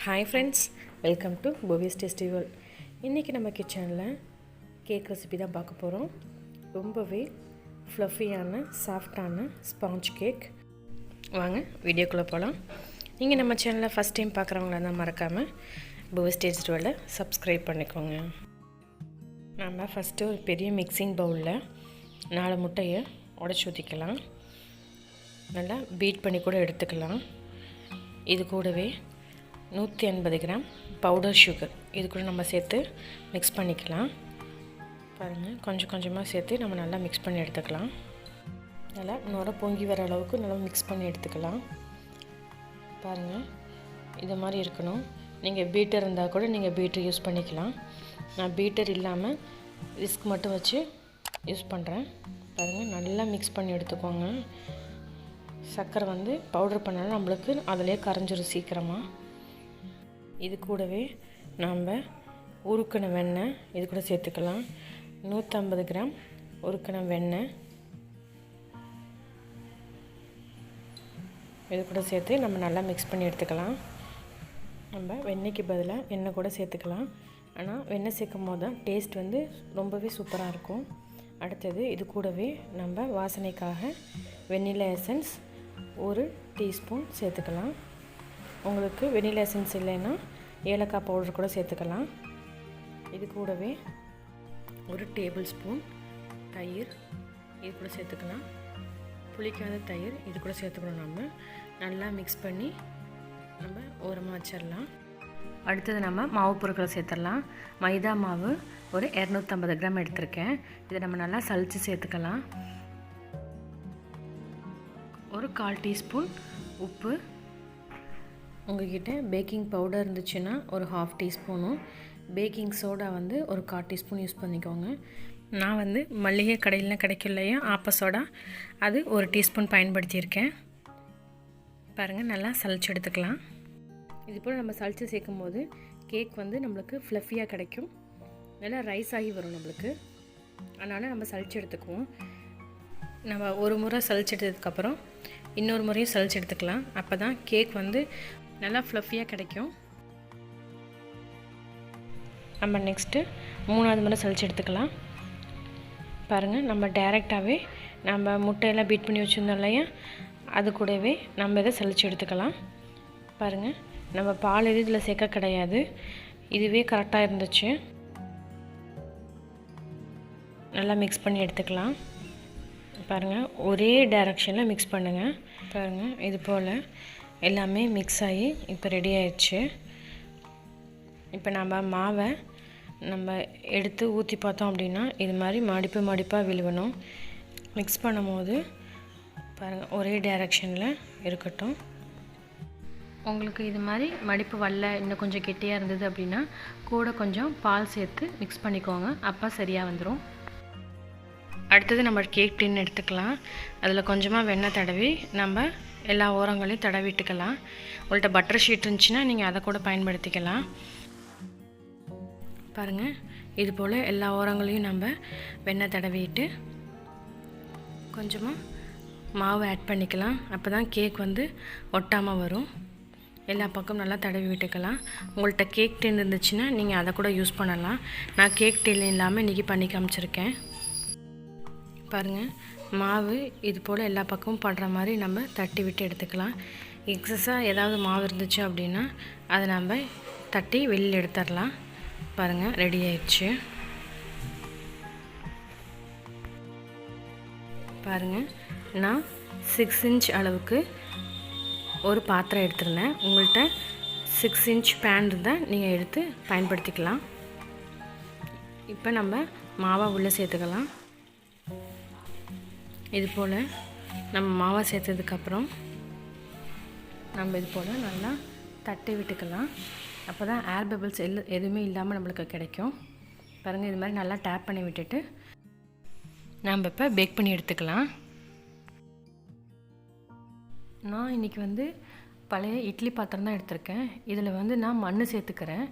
Hi friends, welcome to புவிஸ் tasty world. இன்றைக்கி நம்ம கிச்சனில் கேக் ரெசிபி தான் பார்க்க போகிறோம். ரொம்பவே ஃப்ளஃபியான சாஃப்டான ஸ்பாஞ்ச் கேக். வாங்க வீடியோக்குள்ளே போகலாம். நீங்கள் நம்ம சேனலில் ஃபஸ்ட் டைம் பார்க்குறவங்களா தான் மறக்காமல் புவிஸ் டேஸ்டி வேர்ல்டை சப்ஸ்கிரைப் பண்ணிக்கோங்க. நம்ம ஃபஸ்ட்டு ஒரு பெரிய மிக்சிங் பவுலில் 4 முட்டையை உடச்சி ஊற்றிக்கலாம். நல்லா பீட் பண்ணி கூட எடுத்துக்கலாம். இது கூடவே 180 கிராம் பவுடர் சுகர் இது கூட நம்ம சேர்த்து மிக்ஸ் பண்ணிக்கலாம். பாருங்கள், கொஞ்சம் கொஞ்சமாக சேர்த்து நம்ம நல்லா மிக்ஸ் பண்ணி எடுத்துக்கலாம். நல்லா நுர பொங்கி வர அளவுக்கு நல்லா மிக்ஸ் பண்ணி எடுத்துக்கலாம். பாருங்கள், இது மாதிரி இருக்கணும். நீங்கள் பீட்டர் இருந்தால் கூட நீங்கள் பீட்டர் யூஸ் பண்ணிக்கலாம். நான் பீட்டர் இல்லாமல் விஸ்க் மட்டும் வச்சு யூஸ் பண்ணுறேன். பாருங்கள், நல்லா மிக்ஸ் பண்ணி எடுத்துக்கோங்க. சர்க்கரை பவுடர் பண்ணாலும் நம்மளுக்கு அதிலே கரைஞ்சிரும் சீக்கிரமாக. இது கூடவே நாம் உருக்கின வெண்ணெய் இது கூட சேர்த்துக்கலாம். 150 கிராம் உருக்கின வெண்ணெய் இது கூட சேர்த்து நம்ம நல்லா மிக்ஸ் பண்ணி எடுத்துக்கலாம். நம்ம வெண்ணெய்க்கு பதிலாக எண்ணெய் கூட சேர்த்துக்கலாம். ஆனால் வெண்ணெய் சேர்க்கும் போது தான் டேஸ்ட் ரொம்பவே சூப்பராக இருக்கும். அடுத்தது இது கூடவே நம்ம வாசனைக்காக வெண்ணிலா எசன்ஸ் 1 டீஸ்பூன் சேர்த்துக்கலாம். உங்களுக்கு வெனிலா எசன்ஸ் இல்லைன்னா ஏலக்காய் பவுடர் கூட சேர்த்துக்கலாம். இது கூடவே 1 டேபிள் ஸ்பூன் தயிர் இது கூட சேர்த்துக்கலாம். புளிக்காத தயிர் இது கூட சேர்த்துக்கணும். நம்ம நல்லா மிக்ஸ் பண்ணி நம்ம ஓரமாக வச்சிடலாம். அடுத்தது நம்ம மாவு பொருட்களை சேர்த்துடலாம். மைதா மாவு ஒரு 250 கிராம் எடுத்திருக்கேன். இதை நம்ம நல்லா சலித்து சேர்த்துக்கலாம். ஒரு 1/4 டீஸ்பூன் உப்பு. உங்கள்கிட்ட பேக்கிங் பவுடர் இருந்துச்சுன்னா ஒரு 1/2 டீஸ்பூனும், பேக்கிங் சோடா ஒரு 1/4 டீஸ்பூன் யூஸ் பண்ணிக்கோங்க. நான் மளிகை கடையில் கிடைக்கும் இல்லையா ஆப்ப சோடா, அது 1 டீஸ்பூன் பயன்படுத்தியிருக்கேன். பாருங்கள், நல்லா சளிச்சு எடுத்துக்கலாம். இது போல் நம்ம சளிச்சு சேர்க்கும் போது கேக் நம்மளுக்கு ஃப்ளஃபியாக கிடைக்கும். நல்லா ரைஸ் ஆகி வரும் நம்மளுக்கு. அதனால் நம்ம சளிச்சு எடுத்துக்குவோம். நம்ம ஒரு முறை சளிச்சு எடுத்ததுக்கப்புறம் இன்னொரு முறையும் சளிச்சு எடுத்துக்கலாம். அப்போ தான் கேக் நல்லா ஃப்ளஃபியாக கிடைக்கும். நம்ம நெக்ஸ்ட்டு 3வது முறை சளிச்சு எடுத்துக்கலாம். பாருங்கள், நம்ம டைரெக்டாகவே நம்ம முட்டையெல்லாம் பீட் பண்ணி வச்சுருந்தோம் இல்லையா, அது கூடவே நம்ம இதை சளிச்சு எடுத்துக்கலாம். பாருங்கள், நம்ம பால் எதுவும் இதில் சேர்க்க கிடையாது. இதுவே கரெக்டாக இருந்துச்சு. நல்லா மிக்ஸ் பண்ணி எடுத்துக்கலாம். பாருங்கள், ஒரே டைரெக்ஷனில் மிக்ஸ் பண்ணுங்கள். பாருங்கள், இது போல் எல்லாமே மிக்ஸ் ஆகி இப்போ ரெடி ஆயிடுச்சு. இப்போ நம்ம மாவை எடுத்து ஊற்றி பார்த்தோம் அப்படின்னா இது மாதிரி மடிப்பாக விழுவணும். மிக்ஸ் பண்ணும் போது பாருங்கள், ஒரே டைரெக்ஷனில் இருக்கட்டும். உங்களுக்கு இது மாதிரி மடிப்பு வரல, இன்னும் கொஞ்சம் கெட்டியாக இருந்தது அப்படின்னா கூட கொஞ்சம் பால் சேர்த்து மிக்ஸ் பண்ணிக்கோங்க. அப்போ சரியாக வந்துடும். அடுத்தது நம்ம கேக் டின் எடுத்துக்கலாம். அதில் கொஞ்சமாக வெண்ணெய் தடவி நம்ம எல்லா ஓரங்களையும் தடவிட்டுக்கலாம். உங்கள்கிட்ட பட்டர் ஷீட் இருந்துச்சுன்னா நீங்கள் அதை கூட பயன்படுத்திக்கலாம். பாருங்கள், இது போல் எல்லா ஓரங்களையும் நம்ம வெண்ணெய் தடவிட்டு கொஞ்சமாக மாவு ஆட் பண்ணிக்கலாம். அப்போ தான் கேக் ஒட்டாமல் வரும். எல்லா பக்கம் நல்லா தடவி விட்டுக்கலாம். உங்கள்கிட்ட கேக் டின் இருந்துச்சுன்னா நீங்கள் அதை கூட யூஸ் பண்ணலாம். நான் கேக் டின் இல்லாமல் இன்றைக்கி பண்ணி காமிச்சிருக்கேன். பாருங்கள், மாவு இது போல் எல்லா பக்கமும் படுற மாதிரி நம்ம தட்டி விட்டு எடுத்துக்கலாம். எக்ஸஸாக ஏதாவது மாவு இருந்துச்சு அப்படின்னா அதை நம்ம தட்டி வெளியில் எடுத்துடலாம். பாருங்கள், ரெடி ஆயிடுச்சு. பாருங்கள், நான் 6 இன்ச் அளவுக்கு ஒரு பாத்திரம் எடுத்துருந்தேன். உங்கள்கிட்ட 6 இன்ச் பேன் இருந்தால் நீங்கள் எடுத்து பயன்படுத்திக்கலாம். இப்போ நம்ம மாவை உள்ளே சேர்த்துக்கலாம். இது போல் நம்ம மாவை சேர்த்ததுக்கப்புறம் நம்ம இது போல் நல்லா தட்டி விட்டுக்கலாம். அப்போ தான் ஏர் பபிள்ஸ் எதுவுமே இல்லாமல் நம்மளுக்கு கிடைக்கும். பாருங்கள், இது மாதிரி நல்லா டேப் பண்ணி விட்டுட்டு நம்ம இப்போ பேக் பண்ணி எடுத்துக்கலாம். நான் இன்றைக்கி பழைய இட்லி பாத்திரம் தான் எடுத்திருக்கேன். இதில் நான் மண் சேர்த்துக்கிறேன்.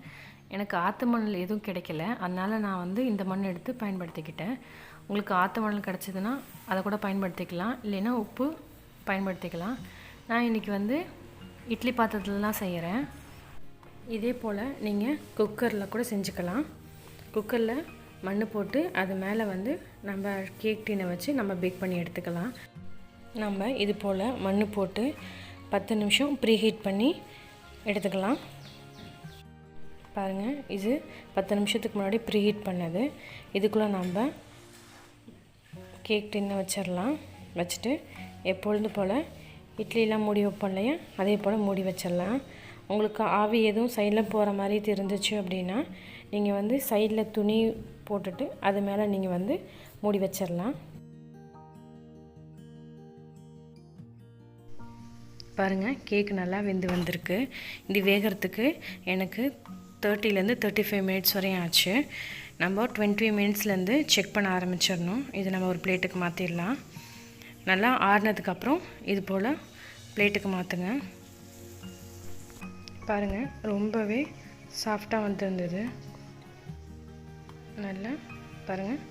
எனக்கு ஆற்று மணல் எதுவும் கிடைக்கல, அதனால் நான் இந்த மண் எடுத்து பயன்படுத்திக்கிட்டேன். உங்களுக்கு ஆற்று மணல் கிடச்சிதுன்னா அதை கூட பயன்படுத்திக்கலாம், இல்லைன்னா உப்பு பயன்படுத்திக்கலாம். நான் இன்றைக்கி இட்லி பாத்திரத்தில் தான் செய்கிறேன். இதே போல் நீங்கள் குக்கரில் கூட செஞ்சுக்கலாம். குக்கரில் மண் போட்டு அது மேலே வந்து நம்ம கேக் டின்னை வச்சு நம்ம பேக் பண்ணி எடுத்துக்கலாம். நம்ம இது போல் மண் போட்டு 10 நிமிஷம் ப்ரீஹீட் பண்ணி எடுத்துக்கலாம். பாருங்கள், இது 10 நிமிஷத்துக்கு முன்னாடி ப்ரீஹீட் பண்ணது. இதுக்குள்ளே நம்ம கேக் டின்னை வச்சிடலாம். வச்சுட்டு எப்பொழுது போல் இட்லிலாம் மூடி வைப்போம் இல்லையா, அதே போல் மூடி வச்சிடலாம். உங்களுக்கு ஆவி எதுவும் சைடில் போகிற மாதிரி தெரிஞ்சிச்சு அப்படின்னா நீங்கள் வந்து சைடில் துணி போட்டுட்டு அது மேலே நீங்கள் வந்து மூடி வச்சிடலாம். பாருங்கள், கேக் நல்லா வெந்து வந்திருக்கு. இது வேகிறதுக்கு எனக்கு 30லேருந்து 35 மினிட்ஸ் வரையும் ஆச்சு. நம்ம 20 மினிட்ஸ்லேருந்து செக் பண்ண ஆரம்பிச்சிடணும். இது நம்ம ஒரு பிளேட்டுக்கு மாற்றிடலாம். நல்லா ஆறுனதுக்கப்புறம் இது போல் பிளேட்டுக்கு மாற்றுங்க. பாருங்கள், ரொம்பவே சாஃப்டாக வந்துருந்தது. நல்லா பாருங்கள்,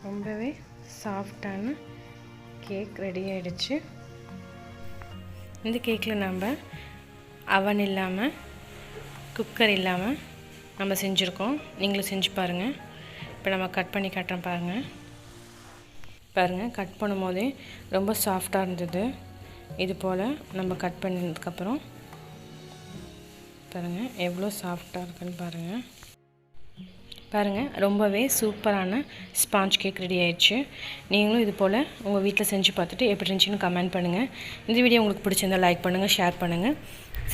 ரொம்பவே சாஃப்டான கேக் ரெடி ஆகிடுச்சு. இந்த கேக்கில் நம்ம அவன் இல்லாமல் குக்கர் இல்லாமல் நம்ம செஞ்சுருக்கோம். நீங்களும் செஞ்சு பாருங்கள். இப்போ நம்ம கட் பண்ணி காட்டுறோம். பாருங்கள், கட் பண்ணும் போதே ரொம்ப சாஃப்டாக இருந்தது. இது போல் நம்ம கட் பண்ணதுக்கப்புறம் பாருங்கள் எவ்வளோ சாஃப்டாக இருக்குன்னு பாருங்கள். ரொம்பவே சூப்பரான ஸ்பாஞ்ச் கேக் ரெடி ஆயிடுச்சு. நீங்களும் இது போல் உங்கள் வீட்டில் செஞ்சு பார்த்துட்டு எப்படி இருந்துச்சுன்னு கமெண்ட் பண்ணுங்கள். இந்த வீடியோ உங்களுக்கு பிடிச்சிருந்தால் லைக் பண்ணுங்கள், ஷேர் பண்ணுங்கள்.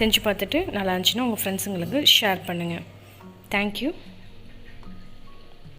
செஞ்சு பார்த்துட்டு நல்லா இருந்துச்சுன்னா உங்கள் ஃப்ரெண்ட்ஸுங்களுக்கு ஷேர் பண்ணுங்கள். தேங்க்யூ.